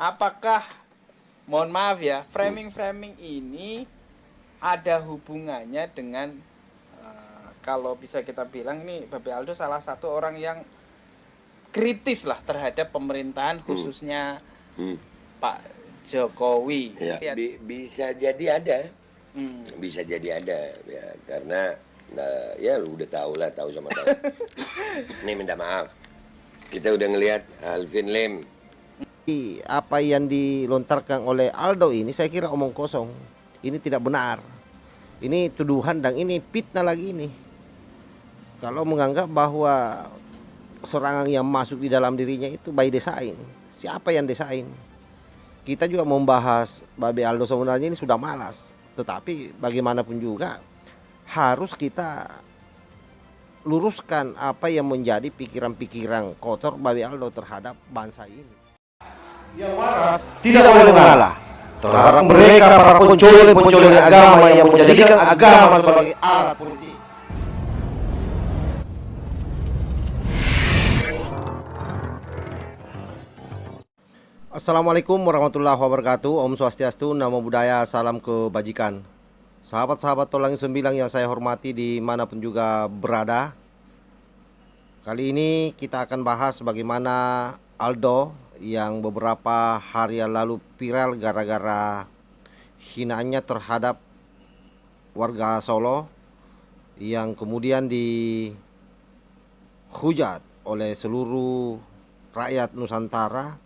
Apakah, mohon maaf ya, framing-framing ini ada hubungannya dengan kalau bisa kita bilang ini Babe Aldo salah satu orang yang kritis lah terhadap pemerintahan khususnya Pak Jokowi. Ya, bisa jadi ada, bisa jadi ada ya, karena ya lu udah tahu sama tahu. Nih minta maaf, kita udah ngelihat Alvin Lim. Apa yang dilontarkan oleh Aldo ini saya kira omong kosong. Ini tidak benar. Ini tuduhan dan ini fitnah lagi ini. Kalau menganggap bahwa serangan yang masuk di dalam dirinya itu by design. Siapa yang desain? Kita juga membahas Babe Aldo sebenarnya ini sudah malas. Tetapi bagaimanapun juga harus kita luruskan apa yang menjadi pikiran-pikiran kotor Babe Aldo terhadap bangsa ini. Yang waras tidak boleh mengalah terhadap mereka para penculik agama yang menjadikan agama sebagai alat politik. Assalamualaikum warahmatullahi wabarakatuh. Om Swastiastu, Namo Buddhaya, salam kebajikan. Sahabat-sahabat Tolang Sembilang yang saya hormati dimanapun juga berada. Kali ini kita akan bahas bagaimana Aldo yang beberapa hari yang lalu viral gara-gara hinaannya terhadap warga Solo yang kemudian dihujat oleh seluruh rakyat Nusantara,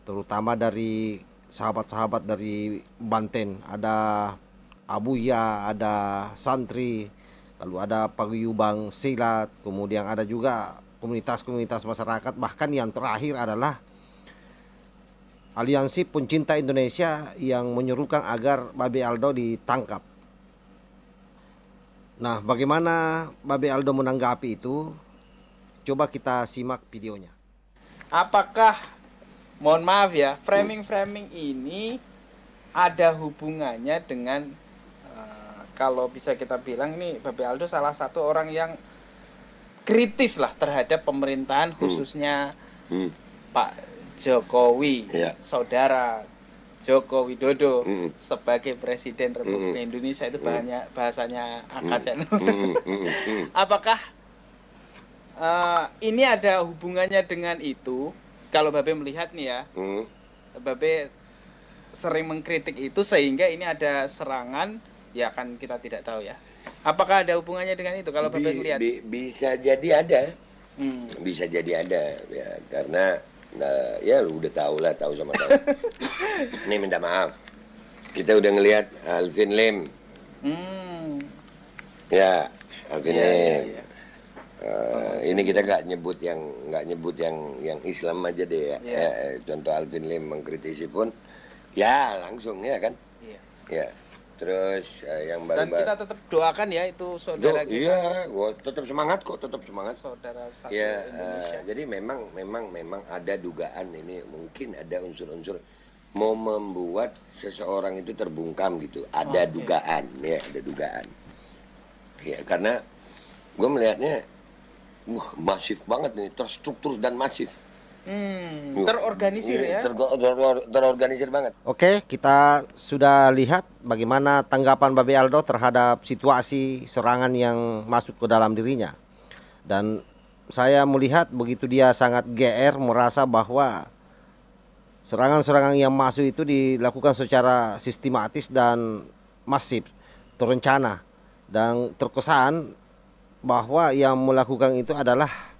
terutama dari sahabat-sahabat dari Banten. Ada Abuya, ada santri, lalu ada paguyuban silat, kemudian ada juga komunitas-komunitas masyarakat, bahkan yang terakhir adalah Aliansi Pencinta Indonesia yang menyerukan agar Babe Aldo ditangkap. Nah, bagaimana Babe Aldo menanggapi itu? Coba kita simak videonya. Apakah, mohon maaf ya, framing-framing ini ada hubungannya dengan kalau bisa kita bilang ini Babe Aldo salah satu orang yang kritis lah terhadap pemerintahan khususnya Pak Jokowi, saudara Joko Widodo sebagai Presiden Republik Indonesia. Itu bahasanya AKCN. Apakah ini ada hubungannya dengan itu? Kalau Babe melihat nih ya, Babe sering mengkritik itu sehingga ini ada serangan, ya kan kita tidak tahu ya. Apakah ada hubungannya dengan itu kalau Babe melihat? Bisa jadi ada, bisa jadi ada ya, karena ya lu udah tahu sama tahu. Nih minta maaf, kita udah ngelihat Alvin Lim. Ya, Alvin Lim. Ini kita nggak nyebut yang Islam aja deh ya. Contoh Alvin Lim mengkritisi pun ya langsung ya kan. Ya. Terus yang baru-baru. Dan kita tetap doakan ya itu saudara kita. Iya, gua tetap semangat kok, tetap semangat. Saudara satu ya, Indonesia. Jadi memang ada dugaan ini, mungkin ada unsur-unsur mau membuat seseorang itu terbungkam gitu. Ada dugaan, ya, ada dugaan. Ya, karena gue melihatnya masif banget nih, terstruktur dan masif. Terorganisir ya. Terorganisir banget. Oke, kita sudah lihat bagaimana tanggapan Babe Aldo terhadap situasi serangan yang masuk ke dalam dirinya. Dan saya melihat begitu dia sangat GR, merasa bahwa serangan-serangan yang masuk itu dilakukan secara sistematis dan masif, terencana. Dan terkesan bahwa yang melakukan itu adalah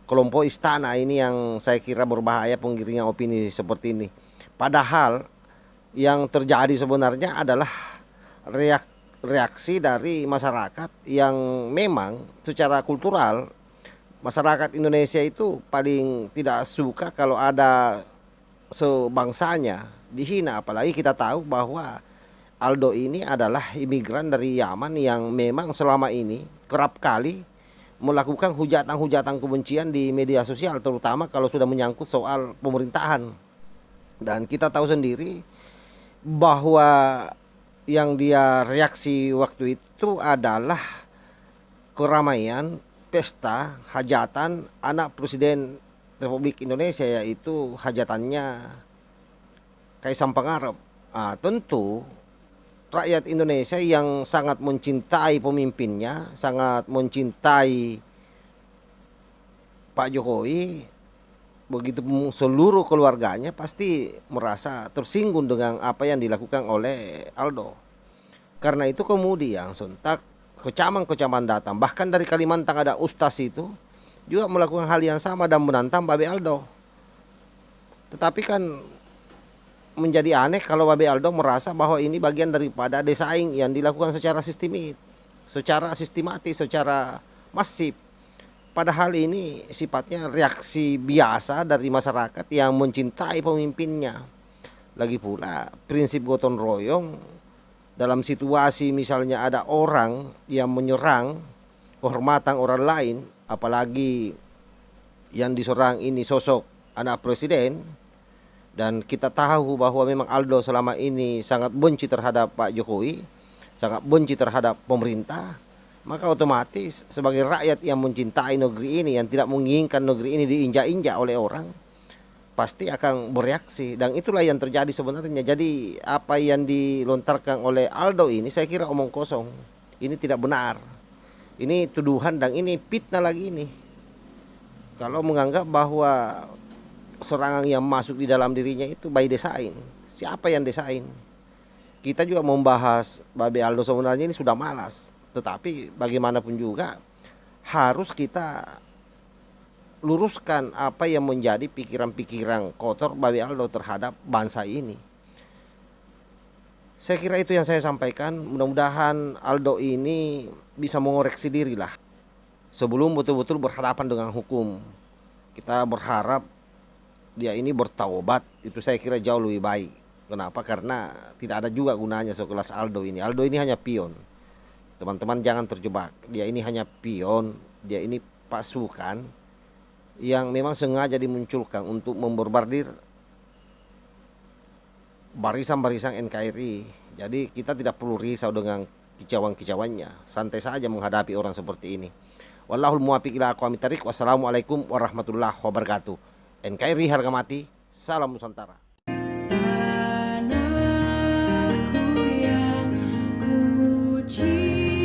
kelompok istana. Ini yang saya kira berbahaya, penggiringan opini seperti ini. Padahal yang terjadi sebenarnya adalah reaksi dari masyarakat yang memang secara kultural masyarakat Indonesia itu paling tidak suka kalau ada sebangsanya dihina. Apalagi kita tahu bahwa Aldo ini adalah imigran dari Yaman yang memang selama ini kerap kali melakukan hujatan-hujatan kebencian di media sosial, terutama kalau sudah menyangkut soal pemerintahan. Dan kita tahu sendiri bahwa yang dia reaksi waktu itu adalah keramaian pesta hajatan anak Presiden Republik Indonesia, yaitu hajatannya Kaisang Pangarep. Tentu rakyat Indonesia yang sangat mencintai pemimpinnya, sangat mencintai Pak Jokowi, begitu seluruh keluarganya pasti merasa tersinggung dengan apa yang dilakukan oleh Aldo. Karena itu kemudian sontak kecaman-kecaman datang, bahkan dari Kalimantan ada ustaz itu juga melakukan hal yang sama dan menantang Babe Aldo. Tetapi kan menjadi aneh kalau Babe Aldo merasa bahwa ini bagian daripada desain yang dilakukan secara sistematis, secara masif. Padahal ini sifatnya reaksi biasa dari masyarakat yang mencintai pemimpinnya. Lagi pula prinsip gotong royong dalam situasi misalnya ada orang yang menyerang kehormatan orang lain, apalagi yang diserang ini sosok anak presiden, dan kita tahu bahwa memang Aldo selama ini sangat benci terhadap Pak Jokowi, sangat benci terhadap pemerintah, maka otomatis sebagai rakyat yang mencintai negeri ini, yang tidak menginginkan negeri ini diinjak-injak oleh orang, pasti akan bereaksi. Dan itulah yang terjadi sebenarnya. Jadi apa yang dilontarkan oleh Aldo ini saya kira omong kosong. Ini tidak benar. Ini tuduhan dan ini fitnah lagi ini. Kalau menganggap bahwa serangan yang masuk di dalam dirinya itu by design. Siapa yang desain? Kita juga membahas Babe Aldo sebenarnya ini sudah malas. Tetapi bagaimanapun juga harus kita luruskan apa yang menjadi pikiran-pikiran kotor Babe Aldo terhadap bangsa ini. Saya kira itu yang saya sampaikan. Mudah-mudahan Aldo ini bisa mengoreksi diri lah sebelum betul-betul berhadapan dengan hukum. Kita berharap dia ini bertaubat, itu saya kira jauh lebih baik. Kenapa? Karena tidak ada juga gunanya sekelas Aldo ini. Aldo ini hanya pion. Teman-teman jangan terjebak. Dia ini hanya pion, dia ini pasukan yang memang sengaja dimunculkan untuk memborbardir barisan-barisan NKRI. Jadi kita tidak perlu risau dengan kicauan-kicauannya. Santai saja menghadapi orang seperti ini. Wallahul muwaffiq ila aqwamit thariq. Wassalamualaikum warahmatullahi wabarakatuh. NKRI harga mati, salam Nusantara. Tanahku yang ku cintai.